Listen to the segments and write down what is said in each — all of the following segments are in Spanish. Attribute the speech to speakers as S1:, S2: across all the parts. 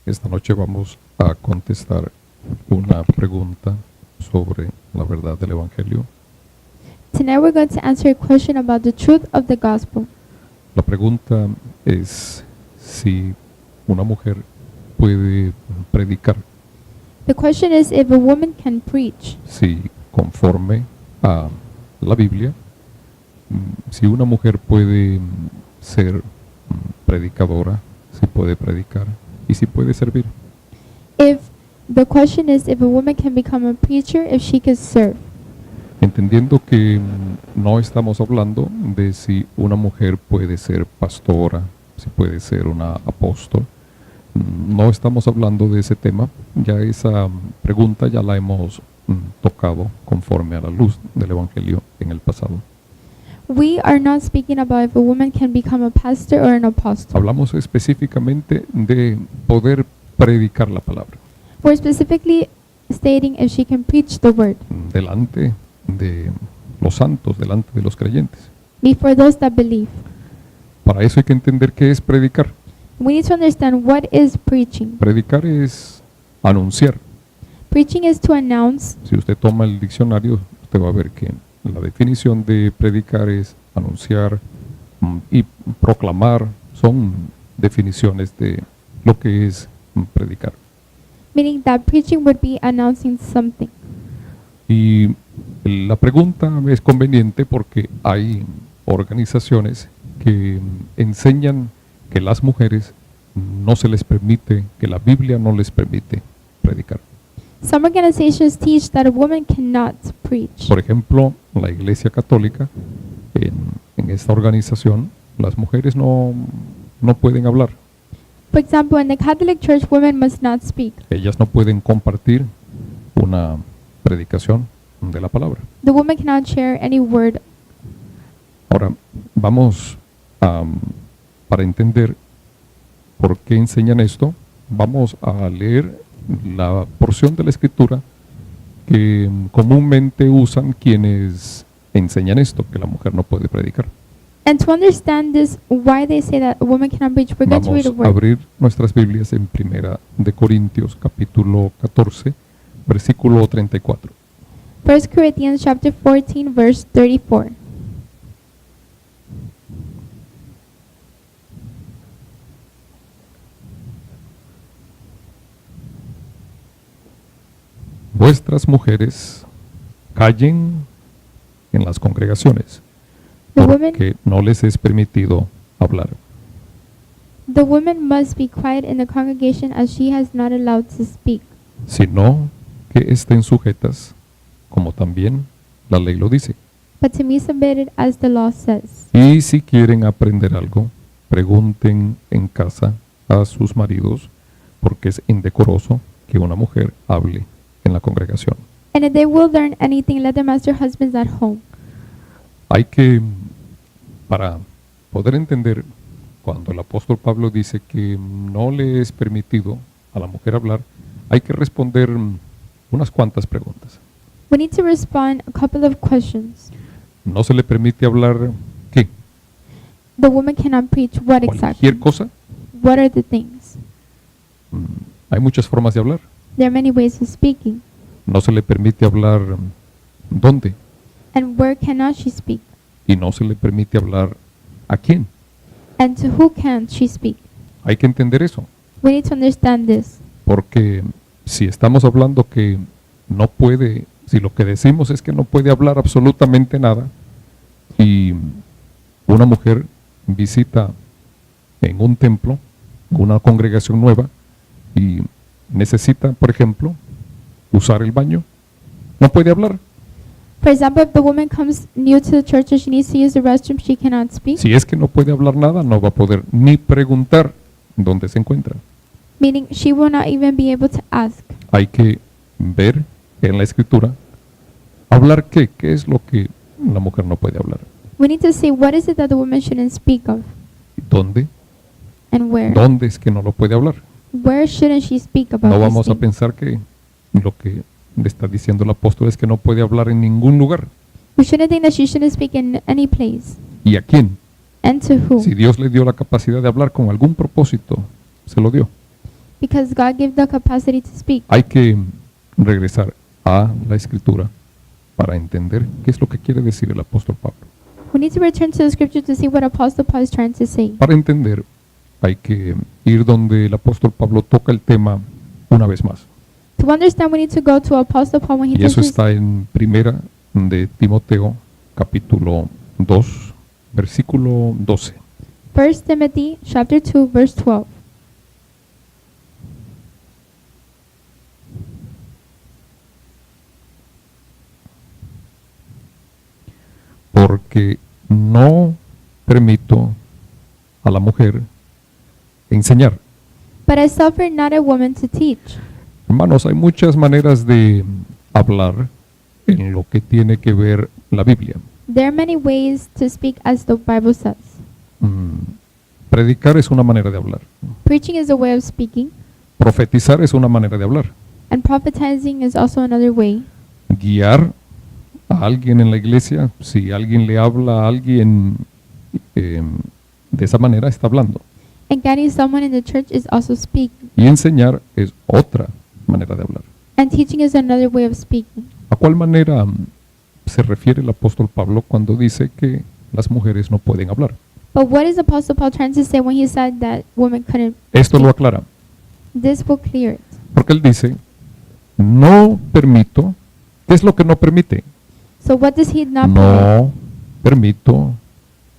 S1: Esta noche vamos a contestar una pregunta sobre la verdad del Evangelio.
S2: Tonight we're going to answer a question about the truth of the gospel.
S1: La pregunta es si una mujer puede predicar,
S2: The question is if a woman can preach,
S1: si conforme a la Biblia, si una mujer puede ser predicadora, si puede predicar y si puede servir.
S2: if the question is if a woman can become a preacher, if she could serve.
S1: Entendiendo que no estamos hablando de si una mujer puede ser pastora, si puede ser una apóstol. No estamos hablando de ese tema. Ya esa pregunta ya la hemos tocado conforme a la luz del Evangelio en el pasado.
S2: We are not speaking about if a woman can become a pastor or an apostle.
S1: Hablamos específicamente de poder predicar la palabra
S2: We're specifically stating if she can preach the word
S1: delante de los santos, delante de los creyentes.
S2: before those that believe.
S1: Para eso hay que entender qué es predicar.
S2: We need to understand what is preaching.
S1: Predicar es anunciar.
S2: Preaching is to announce.
S1: Si usted toma el diccionario, usted va a ver que la definición de predicar es anunciar y proclamar. Son definiciones de lo que es predicar.
S2: Meaning that preaching would be announcing something.
S1: Y la pregunta es conveniente porque hay organizaciones que enseñan que las mujeres no se les permite, que la Biblia no les permite predicar.
S2: Some organizations teach that a woman cannot preach.
S1: Por ejemplo, la Iglesia Católica, en esta organización, las mujeres no pueden hablar.
S2: For example, in the Catholic Church, women must not speak.
S1: Ellas no pueden compartir una predicación de la palabra.
S2: The woman cannot share any word.
S1: Ahora, vamos para entender por qué enseñan esto, vamos a leer la porción de la Escritura que comúnmente usan quienes enseñan esto, que la mujer no puede predicar.
S2: And to understand this, why they say that a woman cannot preach, we're going to
S1: Vamos
S2: read a
S1: a
S2: word.
S1: abrir nuestras Biblias en Primera de Corintios, capítulo 14, versículo 34.
S2: 1 Corinthians chapter 14, verse 34.
S1: Vuestras mujeres callen en las congregaciones,
S2: The woman,
S1: porque no les es permitido hablar.
S2: the woman must be quiet in the congregation as she has not allowed to speak,
S1: Sino que estén sujetas, como también la ley lo dice.
S2: but to be submitted as the law says.
S1: Y si quieren aprender algo, pregunten en casa a sus maridos, porque es indecoroso que una mujer hable en la congregación.
S2: And if they will learn anything, let them ask their husbands at home.
S1: Hay que, para poder entender, cuando el apóstol Pablo dice que no le es permitido a la mujer hablar, hay que responder unas cuantas preguntas.
S2: We need to respond a couple of questions.
S1: ¿No se le permite hablar qué?
S2: The woman cannot preach what
S1: ¿Cualquier
S2: exactly?
S1: cosa?
S2: What are the things?
S1: Hay muchas formas de hablar.
S2: There are many ways of speaking.
S1: No se le permite hablar dónde
S2: And where cannot she speak?
S1: y no se le permite hablar a quién.
S2: And to who can't she speak?
S1: Hay que entender eso,
S2: We need to understand this.
S1: porque si estamos hablando que no puede, si lo que decimos es que no puede hablar absolutamente nada y una mujer visita en un templo, una congregación nueva y necesita, por ejemplo, usar el baño, no puede hablar.
S2: For example, if the woman comes new to the church and she needs to use the restroom, she cannot speak.
S1: Si es que no puede hablar nada, no va a poder ni preguntar dónde se encuentra.
S2: Meaning she will not even be able to ask.
S1: Hay que ver en la escritura, hablar qué es lo que la mujer no puede hablar.
S2: We need to see what is it that the woman shouldn't speak of
S1: ¿Dónde?
S2: and where.
S1: ¿Dónde es que no lo puede hablar?
S2: Where shouldn't she speak about
S1: No
S2: these
S1: vamos a
S2: things?
S1: pensar que lo que le está diciendo el apóstol es que no puede hablar en ningún lugar.
S2: We shouldn't think that she shouldn't speak in any place.
S1: ¿Y a quién?
S2: And to who?
S1: Si Dios le dio la capacidad de hablar con algún propósito, se lo dio.
S2: because God gave the capacity to speak.
S1: Hay que regresar a la Escritura para entender qué es lo que quiere decir el apóstol Pablo.
S2: We need to return to the scripture to see what Apostle Paul is trying to say.
S1: Para entender, hay que ir donde el apóstol Pablo toca el tema una vez más.
S2: To understand, we need to go to Apostle Paul when he
S1: Y eso
S2: touches
S1: está en Primera de Timoteo, capítulo 2, versículo 12.
S2: 1 Timothy chapter 2, verse 12.
S1: Porque no permito a la mujer enseñar.
S2: But I suffer not a woman to teach.
S1: Hermanos, hay muchas maneras de hablar en lo que tiene que ver la Biblia.
S2: There are many ways to speak as the Bible says.
S1: Predicar es una manera de hablar.
S2: Preaching is a way of speaking,
S1: Profetizar es una manera de hablar.
S2: and prophetizing is also another way.
S1: Guiar a alguien en la iglesia, si alguien le habla a alguien de esa manera, está hablando.
S2: And guiding someone in the church is also speaking.
S1: Y enseñar es otra manera de hablar.
S2: And teaching is another way of speaking.
S1: ¿A cuál manera se refiere el apóstol Pablo cuando dice que las mujeres no pueden hablar?
S2: But what is Apostle Paul trying to say when he said that women couldn't
S1: Esto lo
S2: speak?
S1: aclara,
S2: This will clear it.
S1: porque él dice, no permito, ¿qué es lo que no permite?
S2: So what does he not permit?
S1: No permito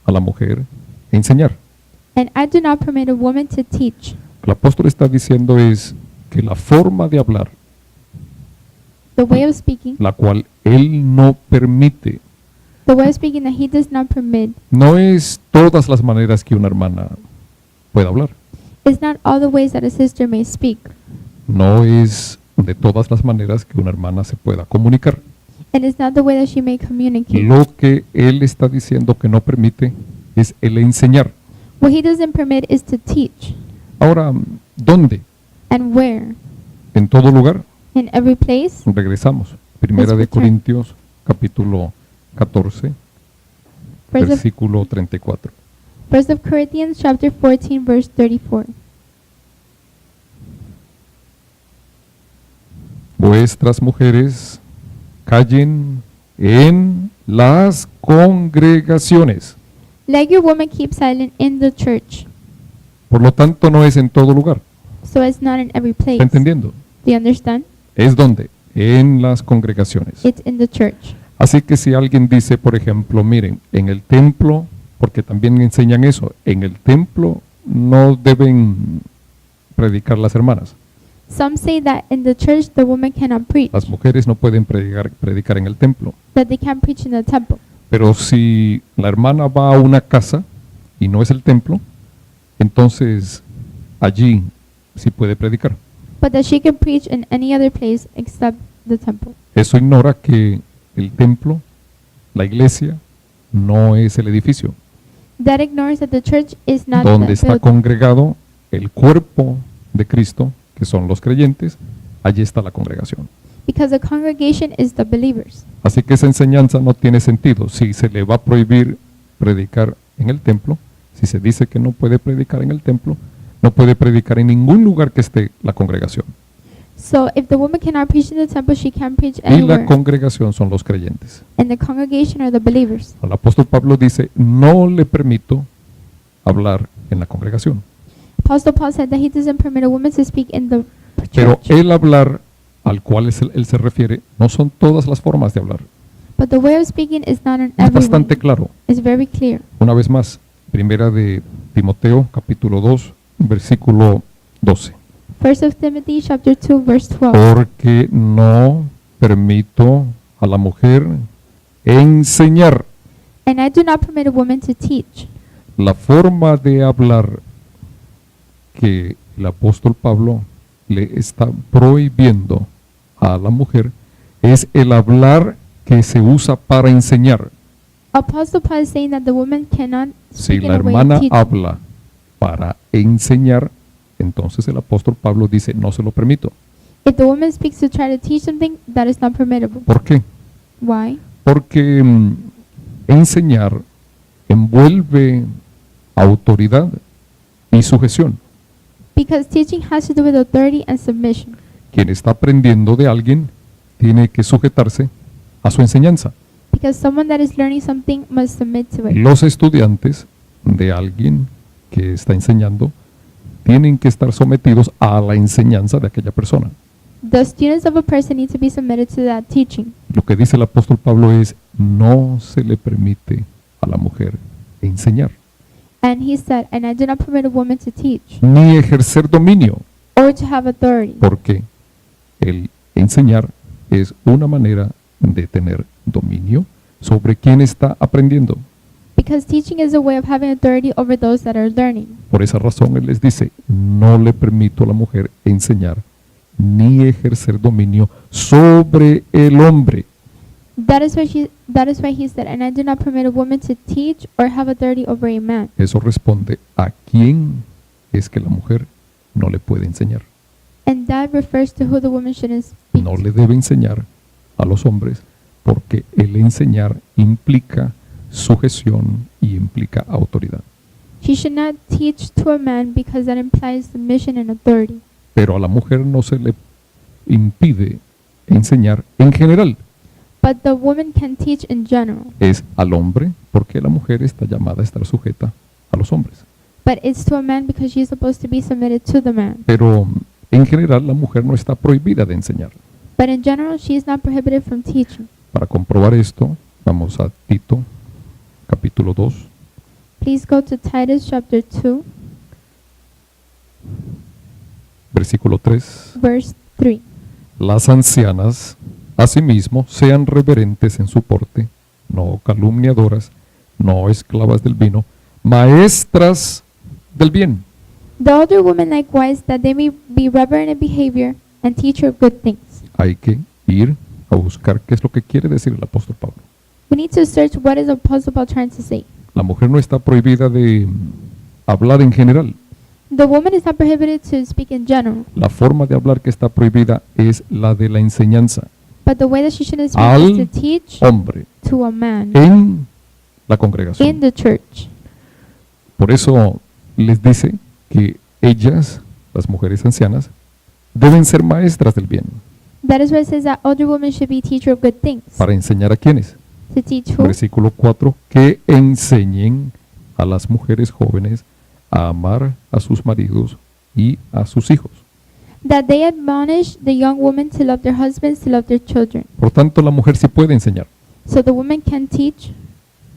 S1: a la mujer enseñar.
S2: And I do not permit a woman to teach.
S1: El apóstol está diciendo es que la forma de hablar,
S2: The way of speaking,
S1: la cual él no permite,
S2: the way of speaking that he does not permit,
S1: no es todas las maneras que una hermana puede hablar.
S2: is not all the ways that a sister may speak.
S1: No es de todas las maneras que una hermana se pueda comunicar.
S2: And it's not the way that she may communicate.
S1: Lo que él está diciendo que no permite es el enseñar.
S2: What he doesn't permit is to teach.
S1: Ahora, ¿dónde?
S2: And where?
S1: En todo lugar.
S2: In every place?
S1: Regresamos. Primera de
S2: return.
S1: Corintios, capítulo 14,
S2: First of,
S1: versículo 34.
S2: 1 of Corinthians chapter 14, verse 34.
S1: Vuestras mujeres callen en las congregaciones.
S2: Let your woman keep silent in the church.
S1: Por lo tanto, no es en todo lugar.
S2: So it's not in every place.
S1: ¿Está entendiendo?
S2: Do you understand?
S1: ¿Es donde? En las congregaciones.
S2: It's in the church.
S1: Así que si alguien dice, por ejemplo, miren, en el templo, porque también enseñan eso, en el templo no deben predicar las hermanas.
S2: Some say that in the church the woman cannot preach,
S1: Las mujeres no pueden predicar en el templo.
S2: that they can't preach in the temple.
S1: Pero si la hermana va a una casa y no es el templo, entonces allí sí puede predicar.
S2: But that she can preach in any other place except the temple.
S1: Eso ignora que el templo, la iglesia, no es el edificio
S2: That ignores that the church is not
S1: donde
S2: the
S1: está
S2: building.
S1: congregado el cuerpo de Cristo, que son los creyentes. Allí está la congregación.
S2: Because the congregation is the believers.
S1: Así que esa enseñanza no tiene sentido. Si se le va a prohibir predicar en el templo, si se dice que no puede predicar en el templo, no puede predicar en ningún lugar que esté la congregación.
S2: So if the woman cannot preach in the temple, she can't preach
S1: Y la
S2: anywhere.
S1: congregación son los creyentes.
S2: And the congregation are the believers.
S1: El apóstol Pablo dice, no le permito hablar en la congregación.
S2: Apostle Paul said that he doesn't permit a woman to speak in the
S1: Pero
S2: church.
S1: el hablar al cual él se refiere no son todas las formas de hablar.
S2: But the way of speaking is not in
S1: Es
S2: every
S1: bastante
S2: way.
S1: claro.
S2: It's very clear.
S1: Una vez más, primera de Timoteo, capítulo 2, versículo 12.
S2: 1 of Timothy chapter 2 verse 12.
S1: Porque no permito a la mujer enseñar.
S2: And I do not permit a woman to teach.
S1: La forma de hablar que el apóstol Pablo le está prohibiendo a la mujer es el hablar que se usa para enseñar.
S2: Apostle Paul is saying that the woman cannot
S1: Si
S2: speak in
S1: la
S2: a way
S1: hermana
S2: of teaching.
S1: habla para enseñar, entonces el apóstol Pablo dice, no se lo permito.
S2: If the woman speaks to try to teach something, that is not permissible.
S1: ¿Por qué?
S2: Why?
S1: Porque enseñar envuelve autoridad y sujeción.
S2: Because teaching has to do with authority and submission.
S1: Quien está aprendiendo de alguien tiene que sujetarse a su enseñanza.
S2: Because someone that is learning something must submit to it.
S1: Los estudiantes de alguien que está enseñando tienen que estar sometidos a la enseñanza de aquella persona.
S2: The students of a person need to be submitted to that teaching.
S1: Lo que dice el apóstol Pablo es, no se le permite a la mujer enseñar,
S2: And he said, and I do not permit a woman to teach
S1: ni ejercer dominio,
S2: or to have authority.
S1: porque el enseñar es una manera de tener dominio sobre quien está aprendiendo.
S2: Because teaching is a way of having authority over those that are learning.
S1: Por esa razón él les dice, no le permito a la mujer enseñar ni ejercer dominio sobre el hombre.
S2: That is why he said, and I do not permit a woman to teach or have authority over a man.
S1: Eso responde a quién es que la mujer no le puede enseñar.
S2: And that refers to who the woman shouldn't speak
S1: No
S2: to.
S1: le debe enseñar a los hombres porque el enseñar implica sujeción y implica autoridad.
S2: She should not teach to a man because that implies submission and authority.
S1: Pero a la mujer no se le impide enseñar en general.
S2: But the woman can teach in general.
S1: Es al hombre porque la mujer está llamada a estar sujeta a los hombres.
S2: But it's to a man because she's supposed to be submitted to the man.
S1: Pero en general la mujer no está prohibida de enseñar.
S2: But in general, she is not prohibited from teaching.
S1: Para comprobar esto, vamos a Tito, capítulo 2,
S2: Please go to Titus chapter 2,
S1: versículo 3.
S2: verse 3.
S1: Las ancianas, asimismo, sean reverentes en su porte, no calumniadoras, no esclavas del vino, maestras del bien.
S2: The older women likewise, that they may be reverent in behavior and teacher of good things.
S1: Hay que ir a buscar qué es lo que quiere decir el apóstol Pablo.
S2: We need to search what is the Apostle Paul trying to say.
S1: La mujer no está prohibida de hablar en general.
S2: The woman is not prohibited to speak in general,
S1: La forma de hablar que está prohibida es la de la enseñanza.
S2: but the way that she shouldn't speak
S1: Al
S2: is to teach
S1: Hombre,
S2: to a man
S1: en la
S2: in
S1: congregación.
S2: the church.
S1: Por eso les dice que ellas, las mujeres ancianas, deben ser maestras del bien.
S2: That is why it says that older women should be teacher of good things.
S1: ¿Para enseñar a quiénes?
S2: To teach who?
S1: Versículo 4, que enseñen a las mujeres jóvenes a amar a sus maridos y a sus hijos.
S2: That they admonish the young women to love their husbands, to love their children.
S1: Por tanto, la mujer sí puede enseñar,
S2: So the woman can teach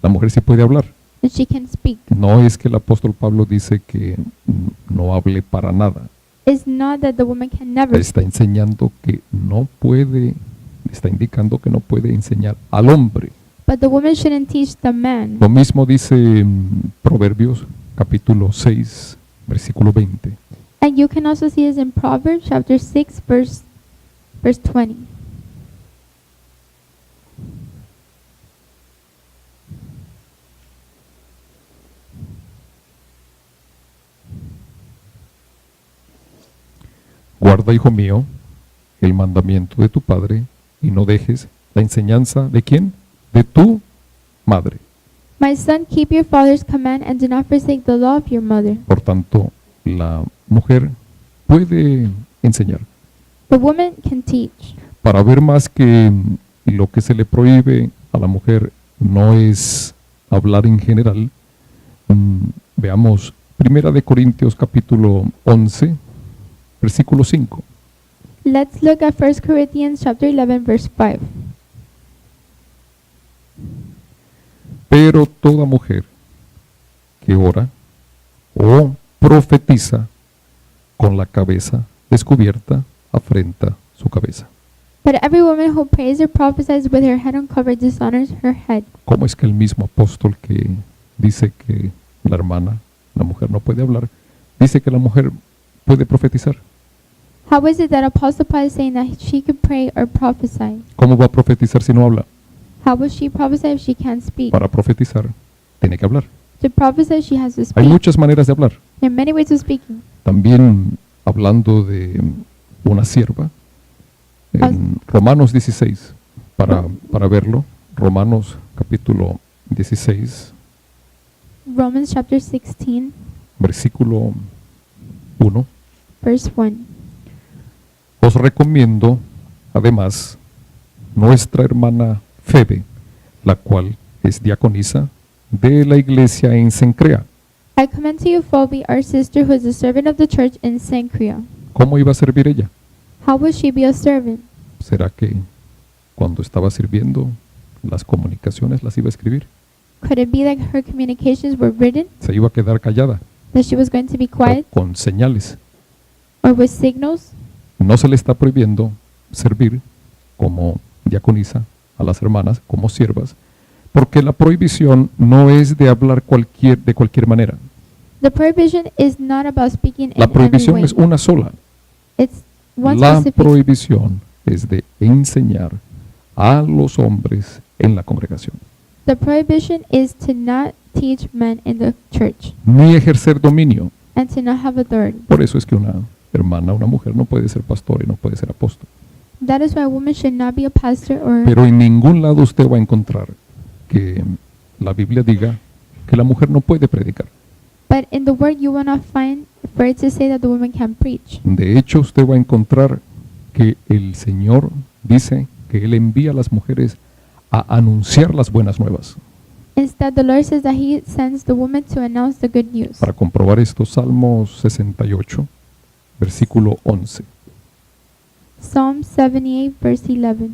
S1: la mujer sí puede hablar.
S2: and she can speak.
S1: No es que el apóstol Pablo dice que no hable para nada.
S2: It's not that the woman can never
S1: Está enseñando que no puede, está indicando que no puede enseñar al hombre.
S2: but the woman shouldn't teach the man.
S1: Lo mismo dice Proverbios capítulo 6, versículo 20.
S2: And you can also see this in Proverbs chapter 6 verse 20.
S1: Guarda, hijo mío, el mandamiento de tu padre y no dejes la enseñanza de quién? De tu madre.
S2: My son, keep your father's command and do not forsake the law of your mother.
S1: Por tanto, la mujer puede enseñar.
S2: The woman can teach.
S1: Para ver más que lo que se le prohíbe a la mujer no es hablar en general, veamos 1 de Corintios capítulo 11, versículo 5.
S2: Let's look at 1 Corinthians chapter 11 verse 5.
S1: Pero toda mujer que ora o profetiza con la cabeza descubierta afrenta su cabeza.
S2: But every woman who prays or prophesies with her head uncovered dishonors her head.
S1: ¿Cómo es que el mismo apóstol que dice que la hermana, la mujer no puede hablar, dice que la mujer puede profetizar?
S2: How is it that Apostle Paul is saying that she could pray or prophesy?
S1: ¿Cómo va a profetizar si no habla?
S2: How will she prophesy if she can't speak?
S1: Para profetizar tiene que hablar.
S2: To prophesy, she has to
S1: Hay
S2: speak.
S1: muchas maneras de hablar.
S2: There are many ways of speaking.
S1: También hablando de una sierva, en Romanos 16, para verlo, Romanos capítulo 16,
S2: Romans chapter 16,
S1: versículo 1.
S2: verse 1.
S1: Os recomiendo, además, nuestra hermana Febe, la cual es diaconisa de la iglesia en Cencrea.
S2: I commend to you Phoebe, our sister, who is a servant of the church in Cenchrea.
S1: ¿Cómo iba a servir ella?
S2: How will she be a servant?
S1: ¿Será que cuando estaba sirviendo las comunicaciones las iba a escribir?
S2: Could it be that her communications were written,
S1: ¿Se iba a quedar callada?
S2: that she was going to be
S1: ¿O
S2: quiet,
S1: con señales?
S2: or with signals?
S1: No se le está prohibiendo servir como diaconisa a las hermanas, como siervas, porque la prohibición no es de hablar de cualquier manera.
S2: The prohibition is not about speaking in
S1: La
S2: every
S1: prohibición
S2: way.
S1: es una sola.
S2: It's one
S1: La
S2: specific.
S1: prohibición es de enseñar a los hombres en la congregación,
S2: The prohibition is to not teach men in the church
S1: ni ejercer dominio.
S2: and to not have authority.
S1: Por eso es que una hermana, una mujer no puede ser pastor y no puede ser apóstol.
S2: That is why a woman should not be a pastor or.
S1: Pero en ningún lado usted va a encontrar que la Biblia diga que la mujer no puede predicar.
S2: But in the word, you will not find for it to say that the woman can preach.
S1: De hecho, usted va a encontrar que el Señor dice que Él envía a las mujeres a anunciar las buenas nuevas.
S2: Instead, the Lord says that He sends the woman to announce the good news.
S1: Para comprobar esto, Salmos 68, versículo 11.
S2: Psalm 78, verse 11.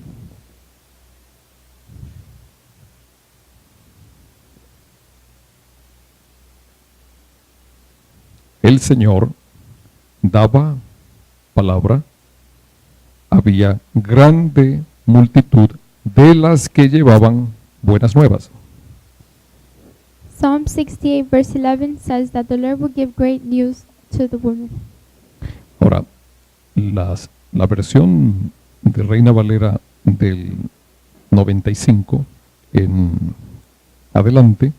S1: El Señor daba palabra, había grande multitud de las que llevaban buenas nuevas.
S2: Psalm 68, verse 11 says that the Lord will give great news to the woman.
S1: Ahora, la versión de Reina Valera del 95 en adelante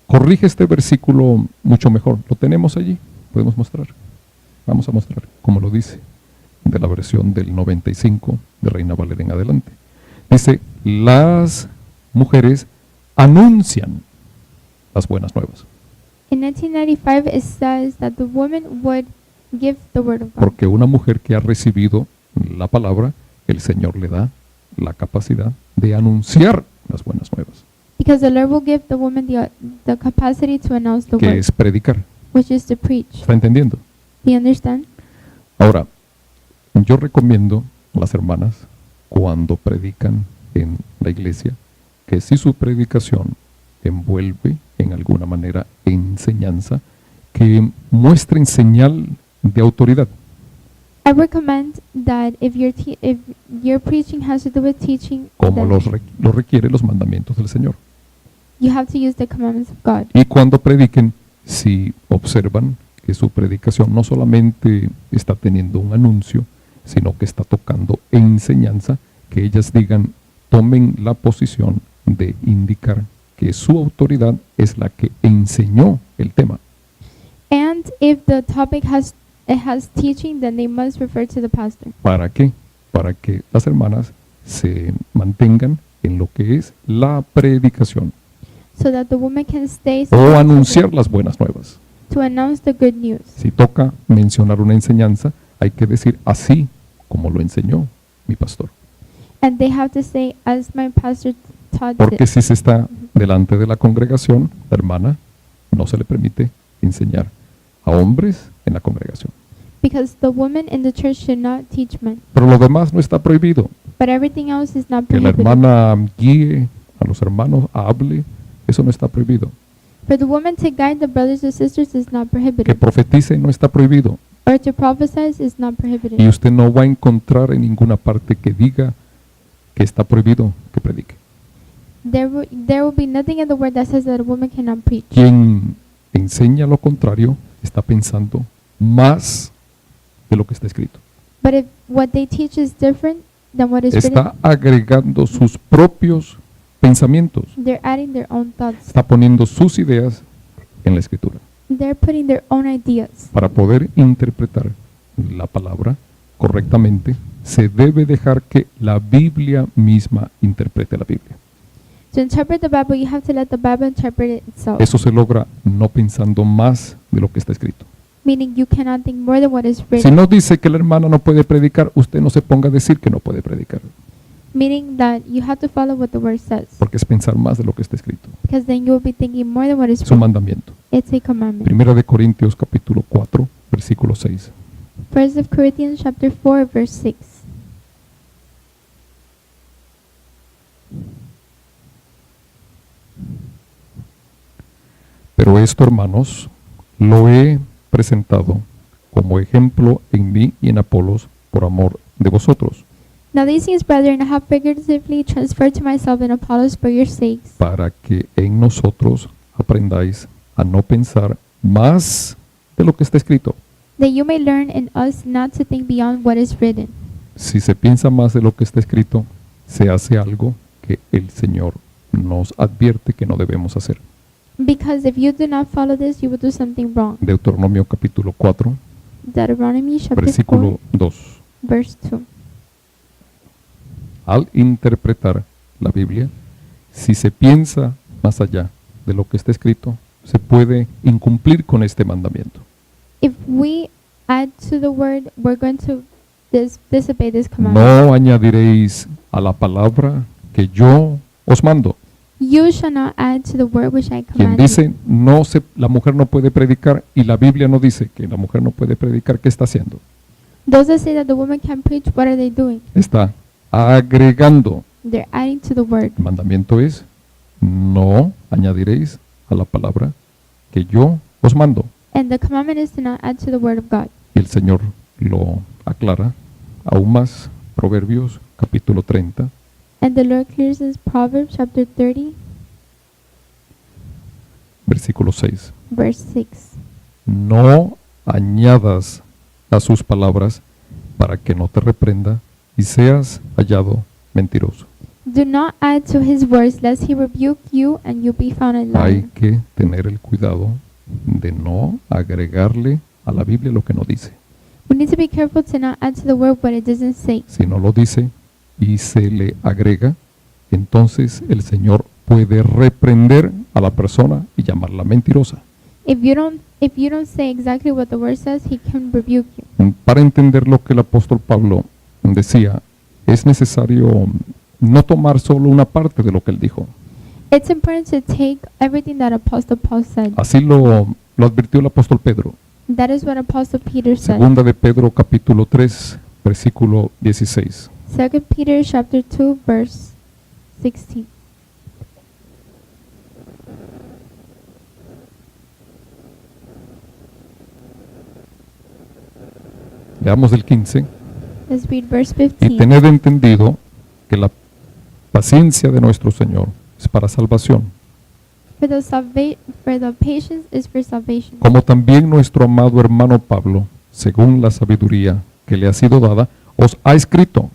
S1: corrige este versículo mucho mejor. Lo tenemos allí, podemos mostrar. Vamos a mostrar cómo lo dice de la versión del 95 de Reina Valera en adelante. Dice, las mujeres anuncian las buenas nuevas.
S2: In 1995, it says that the woman would give the word of God.
S1: Porque una mujer que ha recibido la palabra, el Señor le da la capacidad de anunciar las buenas nuevas,
S2: Because the Lord will give the woman the capacity to announce the
S1: que
S2: word,
S1: es predicar.
S2: which is to preach.
S1: ¿Está entendiendo?
S2: Do you understand?
S1: Ahora, yo recomiendo a las hermanas cuando predican en la iglesia que si su predicación envuelve en alguna manera enseñanza, que muestren señal de autoridad.
S2: I recommend that if your preaching has to do with teaching,
S1: Como
S2: then
S1: lo requiere los mandamientos del Señor.
S2: you have to use the commandments of God.
S1: Y cuando prediquen, si observan que su predicación no solamente está teniendo un anuncio, sino que está tocando enseñanza, que ellas digan, tomen la posición de indicar que su autoridad es la que enseñó el tema.
S2: And if the topic has teaching, then they must refer to the pastor.
S1: ¿Para qué? Para que las hermanas se mantengan en lo que es la predicación
S2: So that the woman can stay
S1: o anunciar las buenas nuevas.
S2: to announce the good news.
S1: Si toca mencionar una enseñanza, hay que decir así como lo enseñó mi pastor.
S2: And they have to say, as my pastor taught
S1: Porque
S2: this.
S1: si se está delante de la congregación, la hermana no se le permite enseñar a hombres en la congregación.
S2: Because the woman in the church should not teach men.
S1: Pero lo demás no está prohibido.
S2: But everything else is not
S1: Que la
S2: prohibited.
S1: hermana guíe a los hermanos, hable, eso no está prohibido.
S2: For the woman to guide the brothers or sisters is not
S1: Que
S2: prohibited.
S1: profetice no está prohibido.
S2: Or to prophesize is not prohibited.
S1: Y usted no va a encontrar en ninguna parte que diga que está prohibido que predique.
S2: There will be nothing in the word that says that a woman cannot preach.
S1: Quien enseña lo contrario está pensando más de lo que está escrito.
S2: But if what they teach is different than what is written,
S1: Está agregando sus propios pensamientos.
S2: they're adding their own thoughts.
S1: Está poniendo sus ideas en la escritura.
S2: They're putting their own ideas.
S1: Para poder interpretar la palabra correctamente, se debe dejar que la Biblia misma interprete la Biblia.
S2: To interpret the Bible, you have to let the Bible interpret it itself.
S1: Eso se logra no pensando más de lo que está escrito.
S2: meaning you cannot think more than what is
S1: Si
S2: written,
S1: no dice que la hermana no puede predicar, usted no se ponga a decir que no puede predicar,
S2: meaning that you have to follow what the word says,
S1: porque es pensar más de lo que está escrito.
S2: because then you will be thinking more than what is
S1: Es un
S2: written.
S1: mandamiento.
S2: It's a commandment.
S1: Primera de Corintios capítulo 4, versículo 6.
S2: 1 Corinthians chapter 4, verse 6.
S1: Pero esto, hermanos, lo he presentado como ejemplo en mí y en Apolos por amor de vosotros,
S2: Now these things, brethren, I have figuratively transferred to myself and Apollos for your sakes,
S1: para que en nosotros aprendáis a no pensar más de lo que está escrito.
S2: that you may learn in us not to think beyond what is written.
S1: Si se piensa más de lo que está escrito, se hace algo que el Señor nos advierte que no debemos hacer.
S2: Because if you do not follow this, you will do something wrong.
S1: Deuteronomio capítulo 4,
S2: Deuteronomy chapter 4,
S1: versículo 2.
S2: verse 2.
S1: Al interpretar la Biblia, si se piensa más allá de lo que está escrito, se puede incumplir con este mandamiento.
S2: If we add to the word, we're going to disobey this commandment.
S1: No añadiréis a la palabra que yo os mando.
S2: You shall not add to the word which I
S1: Quien
S2: command
S1: dice la mujer no puede predicar y la Biblia no dice que la mujer no puede predicar, ¿qué está haciendo?
S2: you. Those that say that the woman can't preach, what are they doing?
S1: Está agregando.
S2: They're adding to the word.
S1: El mandamiento es: no añadiréis a la palabra que yo os mando.
S2: And the commandment is to not add to the word of God.
S1: Y el Señor lo aclara aún más. Proverbios capítulo 30,
S2: And the Lord clears this Proverbs chapter 30,
S1: versículo 6.
S2: verse 6.
S1: No añadas a sus palabras para que no te reprenda y seas hallado mentiroso.
S2: Do not add to his words, lest he rebuke you and you be found a liar.
S1: Hay que tener el cuidado de no agregarle a la Biblia lo que no dice.
S2: We need to be careful to not add to the word what it doesn't say.
S1: Si no lo dice y se le agrega, entonces el Señor puede reprender a la persona y llamarla mentirosa.
S2: If you don't say exactly what the word says, he can rebuke you.
S1: Para entender lo que el apóstol Pablo decía, es necesario no tomar solo una parte de lo que él dijo.
S2: It's important to take everything that Apostle Paul said.
S1: Así lo advirtió el apóstol Pedro.
S2: That is what Apostle Peter said.
S1: Segunda de Pedro capítulo 3, versículo 16.
S2: 2 Peter chapter 2, verse 16.
S1: Leamos el 15.
S2: Let's read verse
S1: Y
S2: 15.
S1: tened entendido que la paciencia de nuestro Señor es para salvación,
S2: For the patience is for salvation.
S1: como también nuestro amado hermano Pablo, según la sabiduría que le ha sido dada, os ha escrito.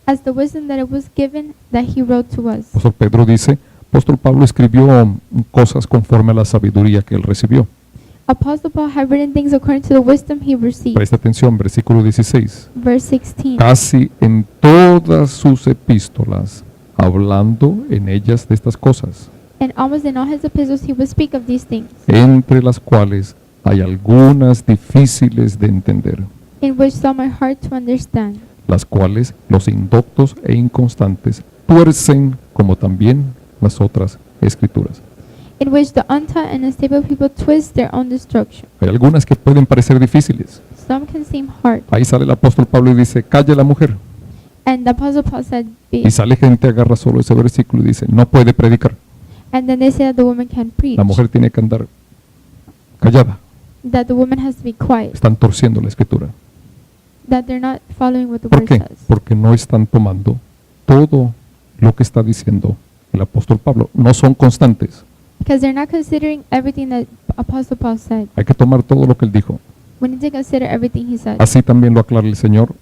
S2: As the wisdom that it was given that he wrote to us.
S1: Apóstol Pedro dice, apóstol Pablo escribió cosas conforme a la sabiduría que él recibió.
S2: Apostle Paul had written things according to the wisdom he received.
S1: Presta atención, versículo 16.
S2: Verse 16.
S1: Casi en todas sus epístolas, hablando en ellas de estas cosas,
S2: And almost in all his epistles he would speak of these things,
S1: entre las cuales hay algunas difíciles de entender,
S2: in which some are hard to understand,
S1: las cuales los indoctos e inconstantes tuercen, como también las otras escrituras.
S2: in which the untaught and unstable people twist their own destruction.
S1: Hay algunas que pueden parecer difíciles.
S2: Some can seem hard.
S1: Ahí sale el apóstol Pablo y dice, calle la mujer.
S2: And the Apostle Paul said,
S1: Y sale gente, agarra solo ese versículo y dice, no puede predicar.
S2: and then they say that the woman can't preach,
S1: La mujer tiene que andar callada.
S2: that the woman has to be quiet,
S1: Están torciendo la escritura.
S2: that they're not following what the
S1: ¿Por
S2: word
S1: qué?
S2: says.
S1: Porque no están tomando todo lo que está diciendo el apóstol Pablo. No son constantes.
S2: Because they're not considering everything that Apostle Paul said.
S1: Hay que tomar todo lo que él dijo.
S2: We need to consider everything he said.
S1: Así también lo aclara el Señor.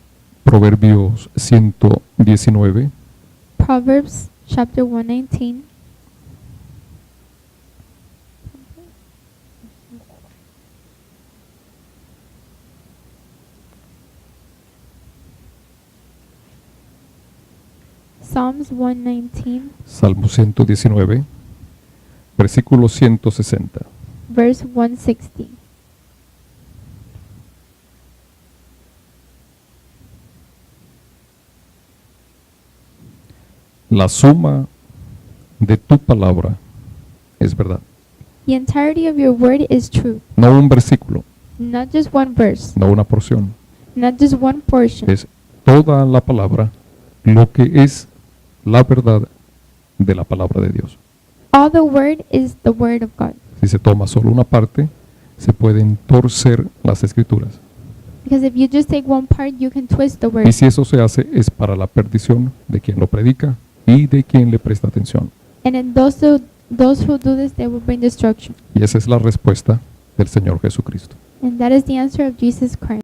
S1: Proverbios 119,
S2: Proverbs chapter 119. Psalms 119,
S1: Salmo 119, versículo 160.
S2: verse 160.
S1: la suma de tu palabra es verdad.
S2: The entirety of your word is truth.
S1: No un versículo,
S2: Not just one verse,
S1: no una porción.
S2: not just one portion.
S1: Es toda la palabra lo que es la verdad de la palabra de Dios.
S2: All the word is the word of God.
S1: Si se toma solo una parte, se pueden torcer las escrituras.
S2: Because if you just take one part, you can twist the word.
S1: Y si eso se hace, es para la perdición de quien lo predica y de quien le presta atención.
S2: And in those who do this, they will bring destruction.
S1: Y esa es la respuesta del Señor Jesucristo.
S2: And that is the answer of Jesus Christ.